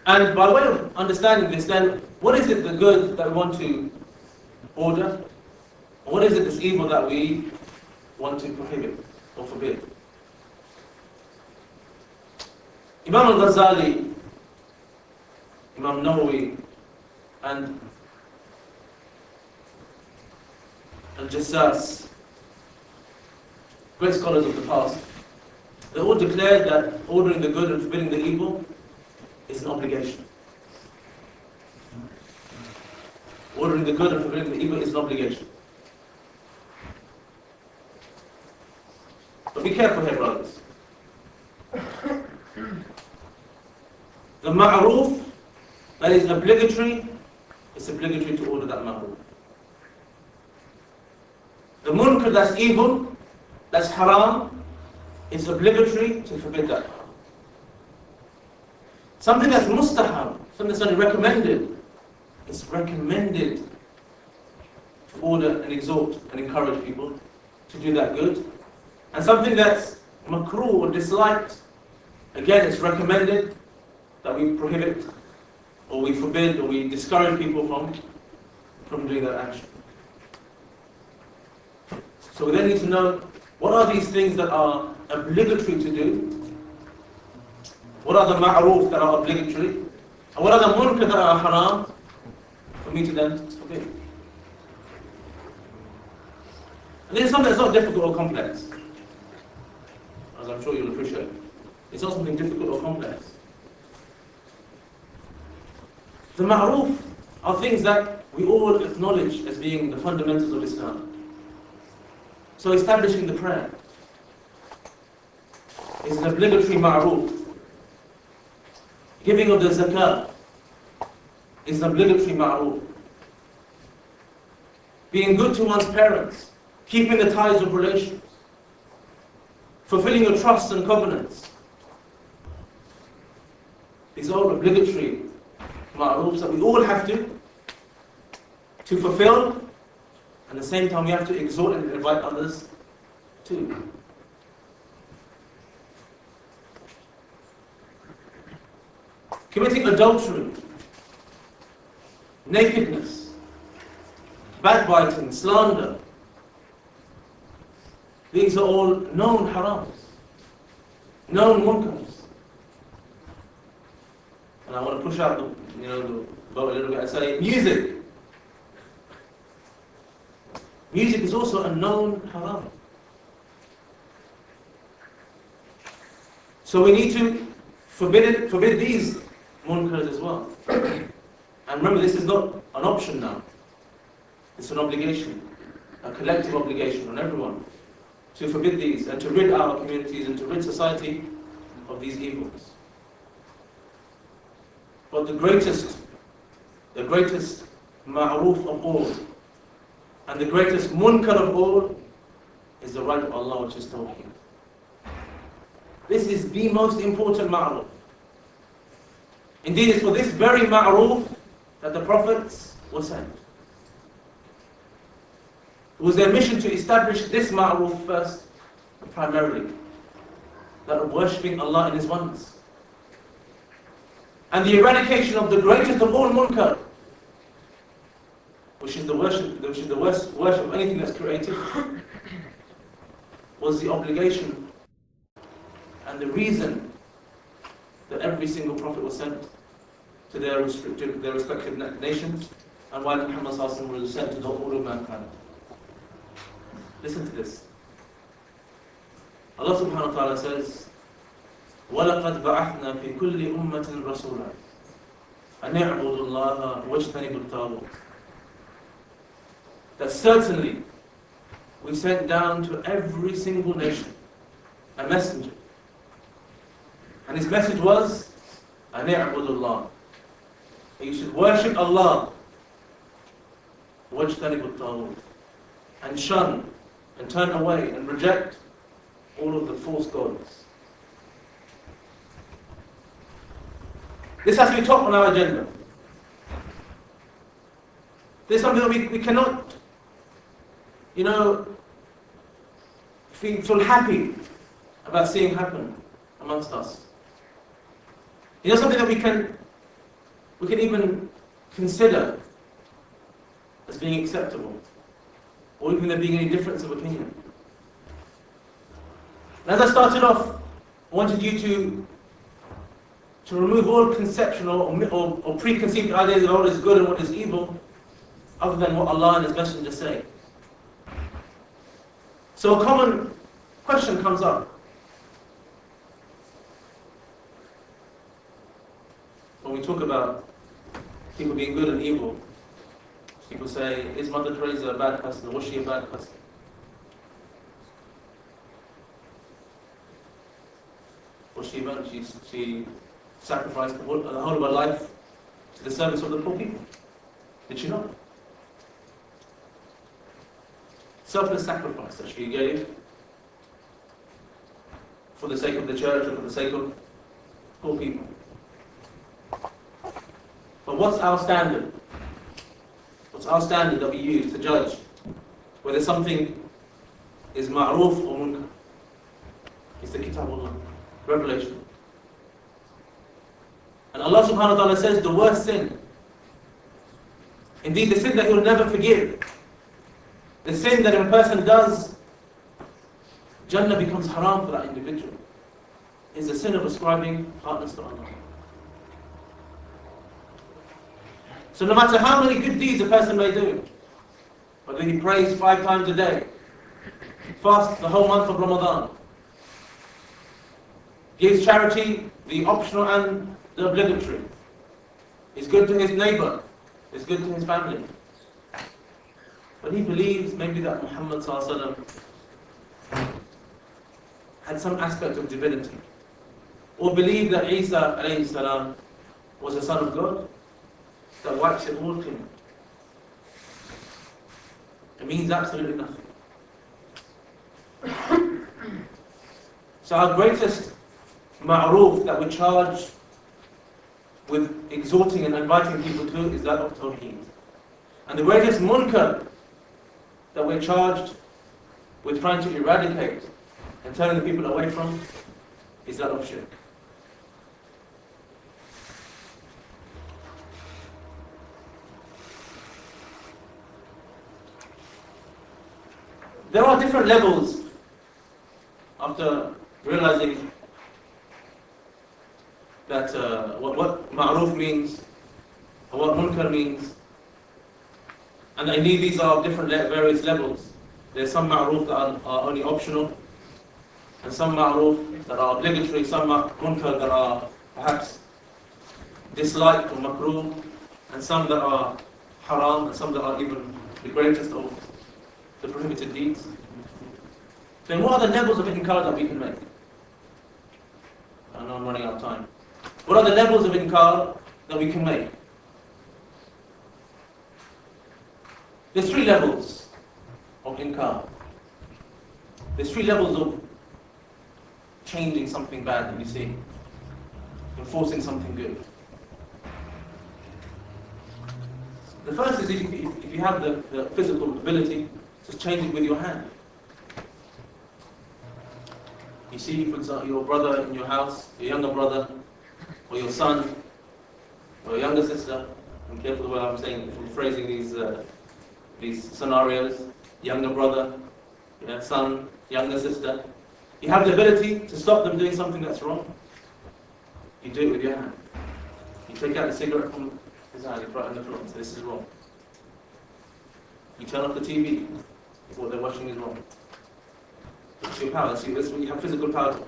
And by way of understanding this, then, what is it the good that we want to order? And what is it this evil that we want to prohibit or forbid? Imam al-Ghazali, Imam Nawawi, and Al-Jassas, great scholars of the past, they all declared that ordering the good and forbidding the evil is an obligation. Ordering the good and forbidding the evil is an obligation. But be careful here, brothers. The ma'roof that is obligatory, it's obligatory to order that ma'roof. The munkar that's evil, that's haram, it's obligatory to forbid that. Something that's mustahab, something that's only recommended, it's recommended to order and exhort and encourage people to do that good. And something that's makruh or disliked, again, it's recommended that we prohibit or we forbid or we discourage people from doing that action. So we then need to know, what are these things that are obligatory to do? What are the ma'roof that are obligatory? And what are the munkar that are haram for me to then forbid? And this is something that's not difficult or complex, as I'm sure you'll appreciate. It's not something difficult or complex. The ma'roof are things that we all acknowledge as being the fundamentals of Islam. So establishing the prayer is an obligatory ma'roof. Giving of the zakah is an obligatory ma'roof. Being good to one's parents, keeping the ties of relations, fulfilling your trusts and covenants. These are all obligatory ma'roofs that we all have to fulfill, and at the same time we have to exhort and invite others to. Committing adultery, nakedness, backbiting, slander, these are all known harams, known munkars. And I want to push out the boat a little bit and say music. Music is also a known haram. So we need to forbid these munkars as well. And remember, this is not an option now. It's an obligation, a collective obligation on everyone to forbid these and to rid our communities and to rid society of these evils. But the greatest ma'roof of all and the greatest munkar of all is the right of Allah, which is tawheed. This is the most important ma'roof. Indeed, it's for this very ma'roof that the prophets were sent. It was their mission to establish this ma'roof first, primarily, that of worshipping Allah in His oneness. And the eradication of the greatest of all munkar, which is the worst worship of anything that's created, was the obligation and the reason that every single prophet was sent to their respective nations, and why Muhammad was sent to all of mankind. Listen to this. Allah subhanahu wa ta'ala says, وَلَقَدْ بَعَثْنَا فِي كُلِّ أُمَّةٍ رَسُولًا أَنْ يَعْبُدُوا اللَّهَ وَاجْتَنِبُوا الطَّاغُوتَ. That certainly we sent down to every single nation a messenger. And his message was, أَنْ يَعْبُدُوا اللَّهَ. That you should worship Allah, وَاجْتَنِبُوا الطَّاغُوتَ, and shun and turn away and reject all of the false gods. This has to be top on our agenda. There's something that we cannot, feel happy about seeing happen amongst us. Something that we can we can even consider as being acceptable, or even there being any difference of opinion. And as I started off, I wanted you to remove all conceptual or preconceived ideas of what is good and what is evil, other than what Allah and His Messenger say. So a common question comes up. When we talk about people being good and evil, people say, is Mother Teresa a bad person, or was she a bad person? Was she bad? She sacrificed the whole of her life to the service of the poor people. Did she not? Selfless sacrifice that she gave for the sake of the church or for the sake of poor people. But what's our standard? What's our standard that we use to judge whether something is ma'roof or munkar? It's the Kitab Allah, Revelation. And Allah subhanahu wa ta'ala says the worst sin, indeed the sin that He will never forgive, the sin that if a person does, Jannah becomes haram for that individual, is the sin of ascribing partners to Allah. So no matter how many good deeds a person may do, whether he prays 5 times a day, fasts the whole month of Ramadan, gives charity, the optional and the obligatory, is good to his neighbor, is good to his family, but he believes maybe that Muhammad ﷺ had some aspect of divinity, or believed that Isa ﷺ was a son of God, that wipes it all clean. It means absolutely nothing. So our greatest ma'roof that we're charged with exhorting and inviting people to is that of Tawheed. And the greatest munkar that we're charged with trying to eradicate and turning the people away from is that of shirk. There are different levels after realizing that what ma'roof means or what munkar means, and indeed these are different various levels. There's some ma'roof that are only optional, and some ma'roof that are obligatory, some munkar that are perhaps disliked or makruh, and some that are haram, and some that are even the greatest of the prohibited deeds. Then what are the levels of inkar that we can make? I know I'm running out of time. What are the levels of inkar that we can make? There's 3 levels of inkar. There's 3 levels of changing something bad that we see, enforcing something good. The first is if you have the physical ability, just change it with your hand. You see, for example, your brother in your house, your younger brother, or your son, or your younger sister. I'm careful the way I'm saying, phrasing these scenarios. Younger brother, son, younger sister. You have the ability to stop them doing something that's wrong. You do it with your hand. You take out the cigarette from his hand, you put it on the floor and say, this is wrong. You turn off the TV. What they're watching is wrong. It's your power. See, this is when you have physical power to